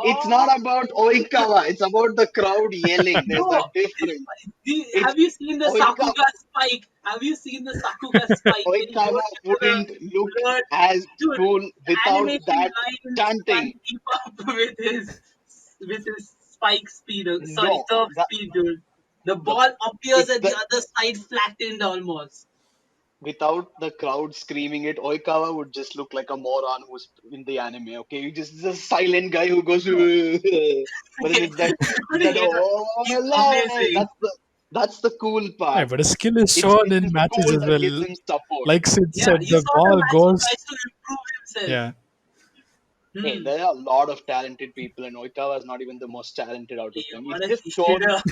It's not Oh, about Oikawa. It's about the crowd yelling. There's a no. difference. It's Have you seen the Oikawa. Sakuga spike? Have you seen the Sakuga spike when he Oikawa goes into the wouldn't look blood? as Dude, cool the without animation that lines chanting. can't keep up with his spike speed. Sorry, No, serve the, speed, dude. The the ball appears it's at the the other side, flattened almost. without the crowd screaming it, Oikawa would just look like a moron who's in the anime. Okay, you just a silent guy who goes, but then it's that Yeah, oh he's hello. amazing. That's the cool Yeah, part. but his skill is It's shown it's in his matches cool as that gives well. him support. Like Sid Yeah, said, you the saw the ball match he goes. tries to improve himself. Yeah, Hey, Hmm. there are a lot of talented people, and Oikawa is not even the most talented out of Yeah, them. what a hater.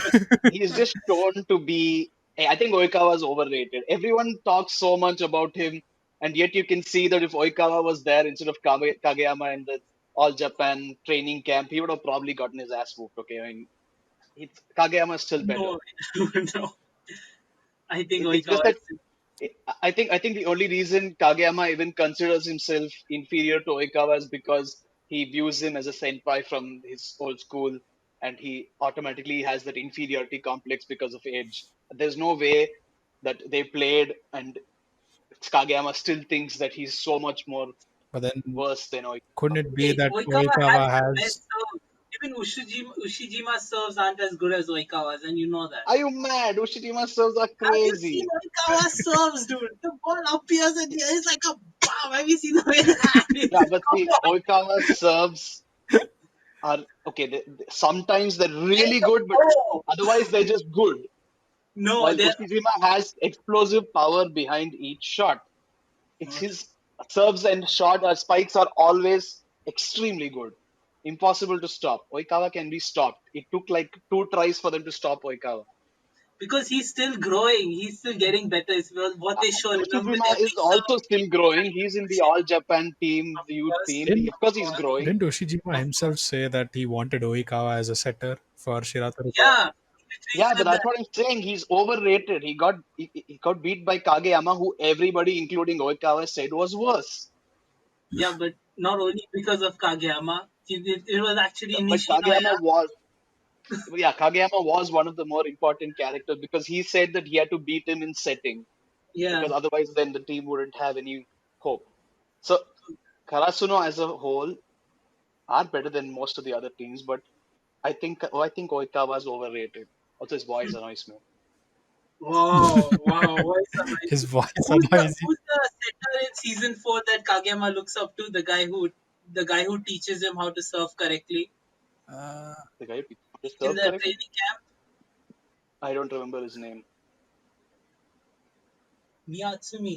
He's just shown to be. Hey, I think Oikawa is overrated. Everyone talks so much about him, and yet you can see that if Oikawa was there instead of Kageyama in the All Japan training camp, he would have probably gotten his ass whooped. Okay, I mean, Kageyama is still better. No, no. I think It's just Oikawa that is. I think the only reason Kageyama even considers himself inferior to Oikawa is because he views him as a senpai from his old school, and he automatically has that inferiority complex because of age. There's no way that they played, and Kageyama still thinks that he's so much more but then worse than Oikawa. couldn't it be Hey, that Oikawa has Oikawa the has? best serve. Even Ushijima's serves aren't as good as Oikawa's, and you know that. Are you mad? Ushijima serves are Have you seen crazy. Oikawa's serves, dude? The ball appears at the end. It's like a bomb. Have you seen the way the hand is? Yeah, but Come see, on. Oikawa serves are okay. Sometimes they're There's really a good, but oh otherwise they're just good. no, While there. Ushijima has explosive power behind each shot. It's his serves and shot spikes are always extremely good. Impossible to stop. Oikawa can be stopped. It took like two tries for them to stop Oikawa. Because he's still growing. He's still getting better. It's what they show. Remember, with Ushijima is every also serve, he still growing. He's in the All Japan team, the youth course, team. Didn't Of course, of he's course, growing. didn't Oshijima of himself course. say that he wanted Oikawa as a setter for Shirato Rikuwa? Yeah, he Yeah, but said that's that. what I'm saying. He's overrated. He got beat by Kageyama, who everybody, including Oikawa, said was worse. Yeah, but not only because of Kageyama. It was actually But Kageyama Nishinoya. was yeah, Kageyama was one of the more important characters because he said that he had to beat him in setting Yeah. because otherwise then the team wouldn't have any hope. So Karasuno as a whole are better than most of the other teams, but I think Oikawa is overrated. Also, his voice annoys me. Wow, wow. What is His amazing. voice Who's the annoys you. who's the setter in season 4 that Kageyama looks up to? The guy who teaches him how to surf correctly Uh, The guy who just in serve the correctly. training camp. I don't remember his name. Miyatsumi.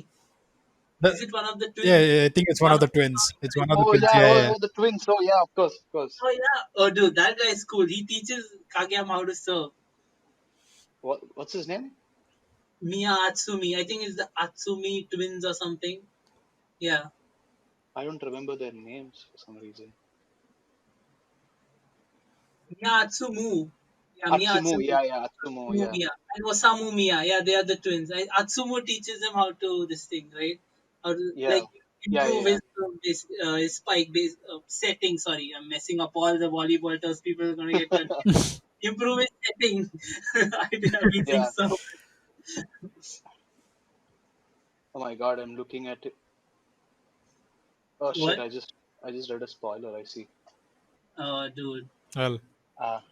the, Is it one of the yeah, twins? yeah, I think it's one One of of the the twins. It's one twins. of the Oh twins. yeah, Yeah, oh, yeah. oh the twins. Oh yeah, of course, of course. Oh yeah. Oh dude, that guy is cool. He teaches Kageyama how to surf. What's his name? Miya Atsumi. I think it's the Atsumi twins or something. Yeah. I don't remember their names for some reason. Miya Atsumu. Yeah, Miya Atsumu, Atsumu. yeah, yeah, Atsumu, Atsumu yeah. Miya. And Osamu Miya. Yeah, they are the twins. Atsumu teaches him how to this thing, right? How to Yeah, like yeah, improve yeah. his spike base setting. Sorry, I'm messing up all the volleyball terms. People are gonna get confused. Improve his setting. I did everything Yeah. so. Oh my God, I'm looking at it. Oh shit, What? I just read a spoiler. I see. Dude. Well, Ah,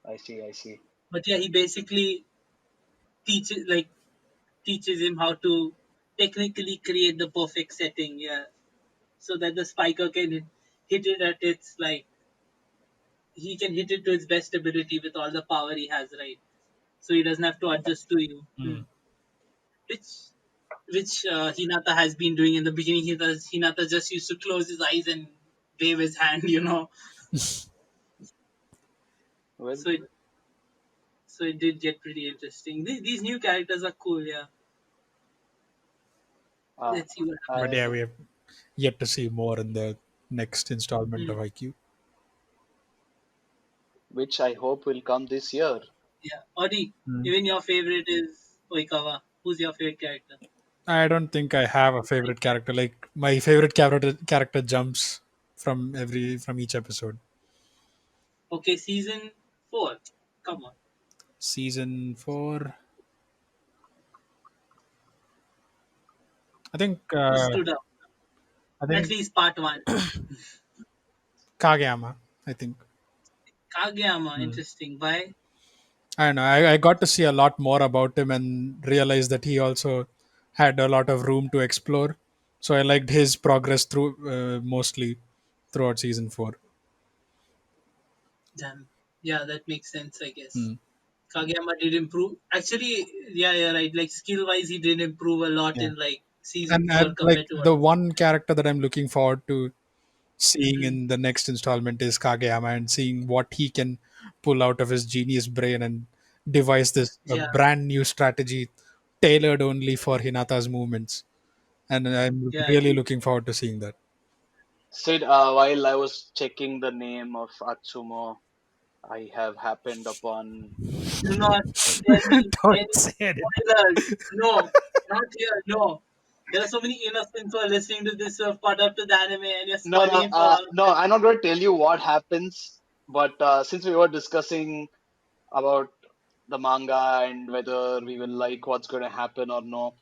I see, I see. But yeah, he basically teaches teaches him how to technically create the perfect setting. Yeah, so that the spiker can hit it at its like he can hit it to its best ability with all the power he has, right? So he doesn't have to adjust to you. hmm. Which Hinata has been doing in the beginning. Hinata just used to close his eyes and wave his hand, Well, So it did get pretty interesting. These new characters are cool. Yeah, uh, let's see what But happens. yeah, I we have yet to see more in the next installment Hmm. of IQ. which I hope will come this year. Yeah, Odi, Hmm. even your favorite is Oikawa. Who's your favorite character? I don't think I have a favorite character. Like my favorite character jumps from each episode. Okay, season 4. Come on. Season 4, I think Who stood out? I At think least part 1. Kageyama. I think. Kageyama, Hmm. interesting. Why? I don't know. I got to see a lot more about him and realized that he also had a lot of room to explore. So I liked his progress through mostly throughout season 4. Damn. Yeah, that makes sense, I guess. Hmm. Kageyama did improve. Actually, yeah, right. Like skill wise, he did improve a lot Yeah. in like season And 4 like compared to what. the one character that I'm looking forward to seeing Mhm. in the next installment is Kageyama and seeing what he can pull out of his genius brain and devise this a Yeah, brand new strategy tailored only for Hinata's movements. And I'm yeah. really looking forward to seeing that. Sid, while I was checking the name of Atsumo, I have happened upon. Do not tell me Don't any say it. spoilers. No, not here. No. There are so many innocents who are listening to this who have caught up to the anime and you're No, spoiling no, it for all of no. them. I'm not going to tell you what happens, but since we were discussing about the manga and whether we will like what's going to happen or no,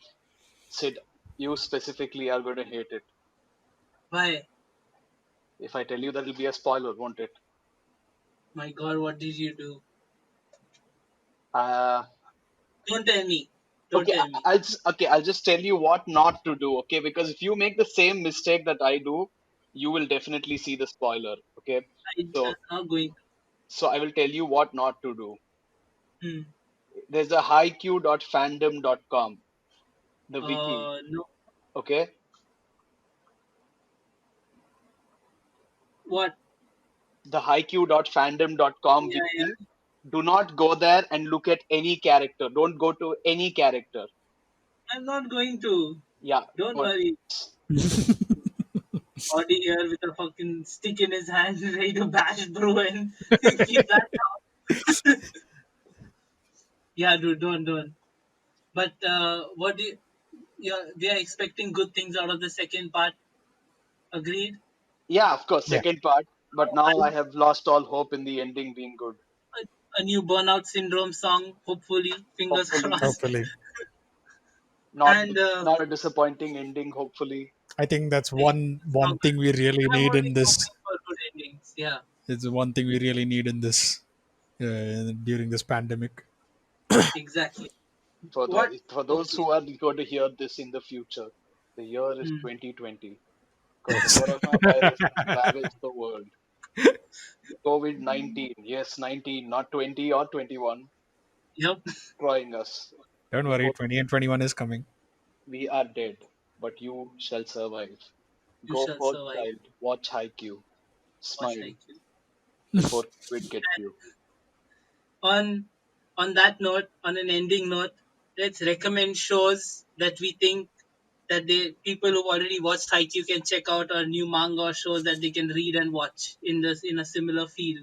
Sid, you specifically are going to hate it. Why? If I tell you, that will be a spoiler, won't it? My god, what did you do? Uh, Don't tell me. Don't okay, tell me. I'll just tell you what not to do. Okay, because if you make the same mistake that I do, you will definitely see the spoiler. Okay, I'm so not going I will tell you what not to do. to. Hmm. There's a haiku.fandom.com, the wiki. No. Okay, What? the haiku.fandom.com Yeah, wiki. yeah. Do not go there and look at any character. Don't go to any character. I'm not going to. Yeah, Don't but worry. Audi here with a fucking stick in his hand, ready to bash bro and keep that down. Yeah, dude, don't. But what do you, yeah, we are expecting good things out of the second part. Agreed. yeah, of course, Yeah, second part. But now I, I have lost all hope in the ending being good. a new Burnout Syndrome song, hopefully, fingers Hopefully, crossed. hopefully. not And not a disappointing ending. Hopefully, I think that's hey, one it's not one bad. thing we really I'm need in always this. hoping for good endings. Yeah, It's one thing we really need in this during this pandemic. exactly. for What? those Okay. who are going to hear this in the future, the year is Hmm. 2020 because the Yes. coronavirus has ravaged the world. COVID-19, yes, 19, not 20 or 21, Yep. destroying us. Don't worry, Before 20 and 21 is coming. we are dead, but you shall survive. You Go shall for survive. child, watch Haikyuu, Watch smile like you. before COVID gets you. On on that note, on an ending note, let's recommend shows that we think that they people who've already watched Haikyuu can check out, or new manga or shows that they can read and watch in this in a similar field.